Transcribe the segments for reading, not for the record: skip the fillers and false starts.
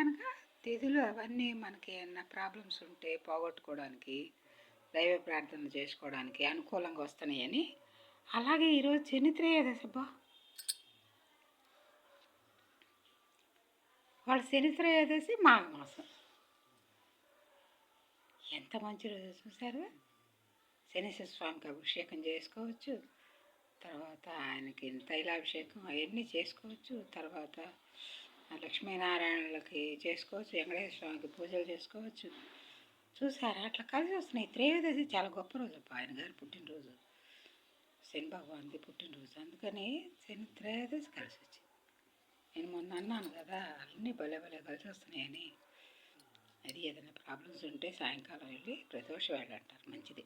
కనుక తిథులు అవన్నీ మనకి ఏమన్నా ప్రాబ్లమ్స్ ఉంటే పోగొట్టుకోవడానికి, దైవ ప్రార్థన చేసుకోవడానికి అనుకూలంగా వస్తున్నాయని. అలాగే ఈరోజు శనిత్రయోదశబ్బా, వాళ్ళ శనిత్రయోదశి మాఘమాసం. ఎంత మంచి రోజు చూసారు. శనీశ్వర స్వామికి అభిషేకం చేసుకోవచ్చు, తర్వాత ఆయనకి తైలాభిషేకం అవన్నీ చేసుకోవచ్చు, తర్వాత లక్ష్మీనారాయణలకి చేసుకోవచ్చు, వెంకటేశ్వర స్వామికి పూజలు చేసుకోవచ్చు. చూసారా, అట్లా కలిసి వస్తున్నాయి. త్రయోదశి చాలా గొప్ప రోజు అబ్బా, ఆయన గారి పుట్టినరోజు, శని భగవాన్ది పుట్టినరోజు. అందుకని శని త్రయోదశి కలిసి వచ్చింది. నేను మొన్న అన్నాను కదా, అన్నీ భలే భలే కలిసి వస్తున్నాయని. అది ఏదైనా ప్రాబ్లమ్స్ ఉంటే సాయంకాలం వెళ్ళి ప్రదోష వేళ అంటారు, మంచిది.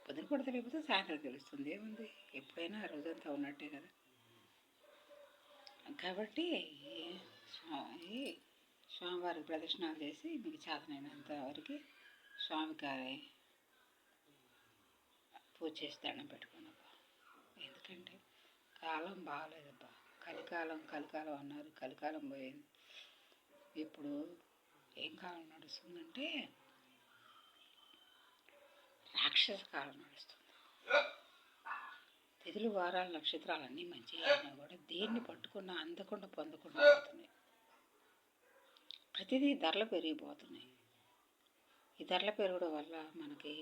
పొద్దున పూట తెలియకపోతే సాయంత్రం తెలుస్తుంది, ఏముంది, ఎప్పుడైనా ఆ రోజంతా ఉన్నట్టే కదా. కాబట్టి స్వామివారికి ప్రదక్షిణాలు చేసి మీకు చేతనైనంత వరకు స్వామికి పూజ చేసి దండం పెట్టుకున్నబ్బా. ఎందుకంటే కాలం బాగాలేదబ్బా, కలికాలం అన్నారు, కలికాలం పోయింది. ఇప్పుడు ఏం కాలం నడుస్తుందంటే రాక్షస కాలం నడుస్తుంది. తిథులు, వారాలు, నక్షత్రాలు అన్నీ మంచిగా అయినా కూడా దేన్ని పట్టుకున్నా అందకుండా పొందకుండా పోతున్నాయి. ప్రతిదీ ధరలు పెరిగిపోతున్నాయి. ఈ ధరల పెరగడం వల్ల మనకి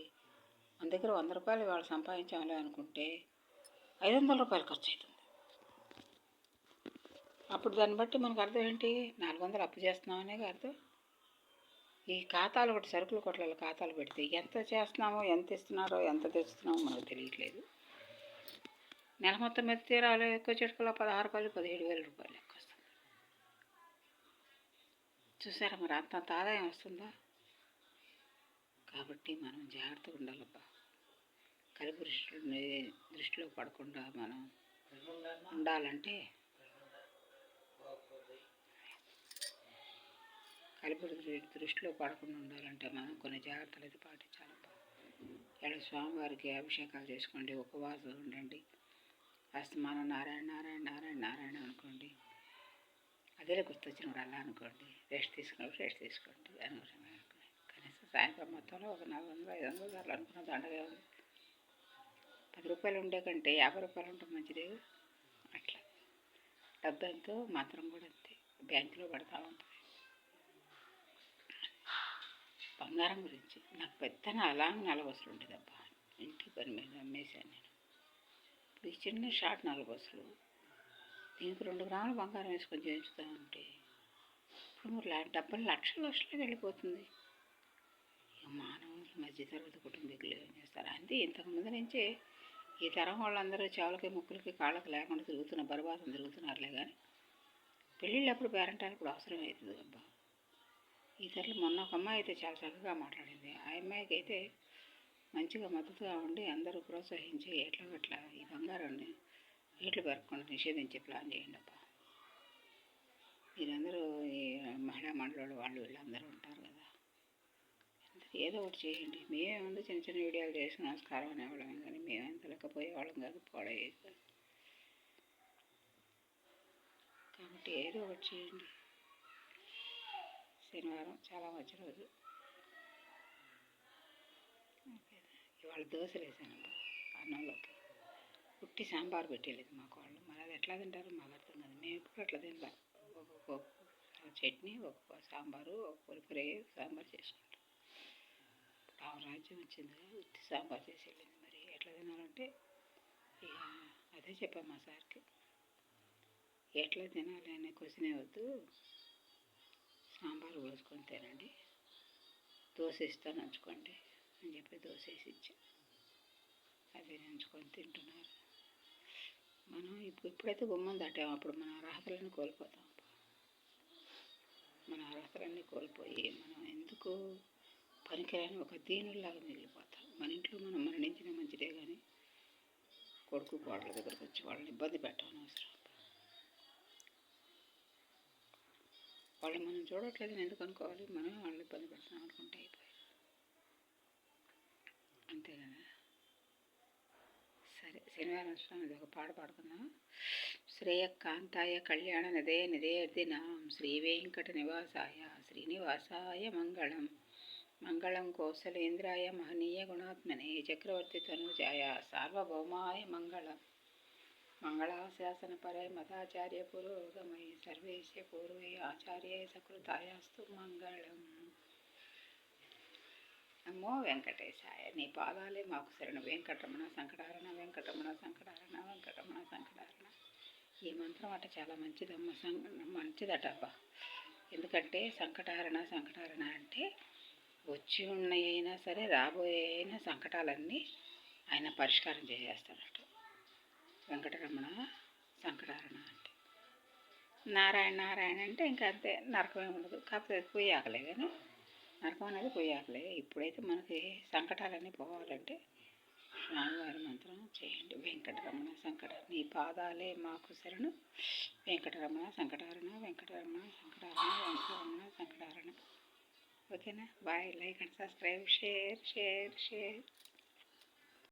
మన దగ్గర 100 రూపాయలు వాళ్ళు సంపాదించాలి అనుకుంటే 500 రూపాయలు ఖర్చు అవుతుంది. అప్పుడు దాన్ని బట్టి మనకు అర్థం ఏంటి, 400 అప్పు చేస్తున్నామనే అర్థం. ఈ ఖాతాలు ఒకటి, సరుకుల కొట్లలో ఖాతాలు పెడితే ఎంత చేస్తున్నామో, ఎంత ఇస్తున్నారో, ఎంత తెస్తున్నామో మనకు తెలియట్లేదు. నెల మొత్తం మీద తీరాలి ఎక్కువ చెట్టుకల 16,000, 17,000 రూపాయలు లెక్క వస్తుంది. చూసారా, మరి అంతంత ఆదాయం వస్తుందా? కాబట్టి మనం జాగ్రత్తగా ఉండాలబ్బా. కలిపి దృష్టిలో పడకుండా మనం ఉండాలంటే, కలిపి దృష్టిలో పడకుండా ఉండాలంటే మనం కొన్ని జాగ్రత్తలు అయితే పాటించాలబ్బా. ఇలా స్వామివారికి అభిషేకాలు చేసుకోండి, ఉపవాసం ఉండండి, అస్తమానం నారాయణ నారాయణ నారాయణ నారాయణ అనుకోండి. అదే గుర్తొచ్చినప్పుడు అలా అనుకోండి. రెస్ట్ తీసుకోండి అనవసరంగా అనుకోండి. కనీసం సాయంత్రం మొత్తంలో ఒక 400, 500 సార్లు అనుకున్న దండగా ఉంది. 10 రూపాయలు ఉండే కంటే 50 రూపాయలు ఉంటే మంచిదే. అట్లా డబ్బు ఎంతో మాత్రం కూడా అంతే, బ్యాంకులో పడతా ఉంటుంది. బంగారం గురించి నాకు పెద్ద అలాగే నలబస్సులు ఉండేదబ్బా, ఇంటి పని మీద అమ్మేశాను నేను. ఇప్పుడు ఈ చిన్న షార్ట్ 4 బస్సులు, దీనికి 2 గ్రాములు బంగారం వేసుకొని చేయించుతా ఉంటే ఇప్పుడు 70 లక్షలు వెళ్ళిపోతుంది. ఇక మానవులు మధ్యతరగతి కుటుంబీకులు ఏం చేస్తారు అంతే. ఇంతకుముందు నుంచే ఈ తరం వాళ్ళందరూ చెవులకి, ముక్కులకి, కాళ్ళకి లేకుండా బరబాసం తిరుగుతున్నారులే. కానీ పెళ్ళిళ్ళు అప్పుడు పేరెంటానికి కూడా అవసరం అవుతుంది అబ్బా. ఈ తరలు మొన్న ఒక అమ్మాయి అయితే చాలా చక్కగా మాట్లాడింది. ఆ అమ్మాయికి అయితే మంచిగా మద్దతుగా ఉండి అందరూ ప్రోత్సహించి ఎట్లా ఈ బంగారాన్ని రేట్లు పెరగకుండా నిషేధించే ప్లాన్ చేయండి అబ్బా. మీరందరూ ఈ మహిళా మండలి వాళ్ళు వీళ్ళందరూ ఉంటారు కదా, ఏదో ఒకటి చేయండి. మేమేముంది చిన్న చిన్న వీడియోలు చేసి నమస్కారం అనేవాళ్ళం, కానీ మేమేం తెలియకపోయేవాళ్ళం కాదు, పాడయ్యేది కాదు. కాబట్టి ఏదో ఒకటి చేయండి. శనివారం చాలా మంచి రోజు. ఇవాళ దోశలు వేసానబ్బా అన్నంలోకి. ఉట్టి సాంబార్ పెట్టేలేదు మాకు వాళ్ళు. మరి అది ఎట్లా తింటారో మాకు అర్థం కాదు. మేము ఎప్పుడు అట్లా తింటాం, ఒక్కొక్క చట్నీ, ఒక్కొక్క సాంబారు, ఒక్కొక్కరే సాంబార్ చేసుకుంటాం. ఇప్పుడు ఆ రాజ్యం వచ్చింది, ఉత్తి సాంబార్ చేసి వెళ్ళింది. మరి ఎట్లా తినాలంటే ఇక అదే చెప్పాను మా సార్కి, ఎట్లా తినాలి అనే క్వశ్చనే వద్దు, సాంబార్ పోసుకొని తినండి, దోశ ఇస్తాను నంచుకోండి అని చెప్పి దోశ వేసి ఇచ్చా. అది నంచుకొని తింటున్నారు. మనం ఎప్పుడైతే గుమ్మం దాటామో అప్పుడు మన అర్హతలన్నీ కోల్పోతాం. మన అర్హతలన్నీ కోల్పోయి మనం ఎందుకు పనికిరాని ఒక దీనుల్లాగా మిగిలిపోతాం. మన ఇంట్లో మనం మరణించిన మంచిదే, కానీ కొడుకు కోడల దగ్గరకు వచ్చి వాళ్ళని ఇబ్బంది పెట్టడం అవసరం. వాళ్ళు మనం చూడట్లేదని ఎందుకు అనుకోవాలి, మనమే వాళ్ళని ఇబ్బంది పెడతాం అనుకుంటే అయిపోయి అంతే కదా. సరే, శనివారం స్వామిది ఒక పాట పాడుకుందాం. శ్రేయకాంతాయ కళ్యాణ నిదే నిదేర్దినాం శ్రీ వెంకట నివాసాయ శ్రీనివాసాయ మంగళం. మంగళం కౌసలేంద్రాయ మహనీయ గుణాత్మనే చక్రవర్తి తనుజాయ సార్వభౌమాయ మంగళం. మంగళాశాసనపరై మదాచార్య పురోగమై సర్వేశ్య పూర్వై ఆచార్య సకృతాయాస్తు మంగళం. నమో వెంకటేశాయ. నీ పాదాలే మాకు శరణు. వెంకటరమణ సంకటారణ వెంకటరమణ సంకటారణ వెంకటరమణ సంకటారణ. ఈ మంత్రం అట చాలా మంచిదమ్మ, మంచిదట అబ్బా. ఎందుకంటే సంకటారణ అంటే వచ్చి ఉన్నాయైనా సరే రాబోయే అయినా సంకటాలన్నీ ఆయన పరిష్కారం చేసేస్తాడట. వెంకటరమణ సంకటారణ అంటే నారాయణ అంటే ఇంకా అంతే, నరకమే ఉండదు. కాకపోతే అది పోయాకలే, కానీ నరకం అనేది పోయాకలే. ఇప్పుడైతే మనకి సంకటాలన్నీ పోవాలంటే స్వామివారి మంత్రం చేయండి. వెంకటరమణ నీ పాదాలే మాకు శరణు. వెంకటరమణ సంకటారణ వెంకటరమణ సంకటారణ. ఓకేనా? Bye. Like and subscribe, share.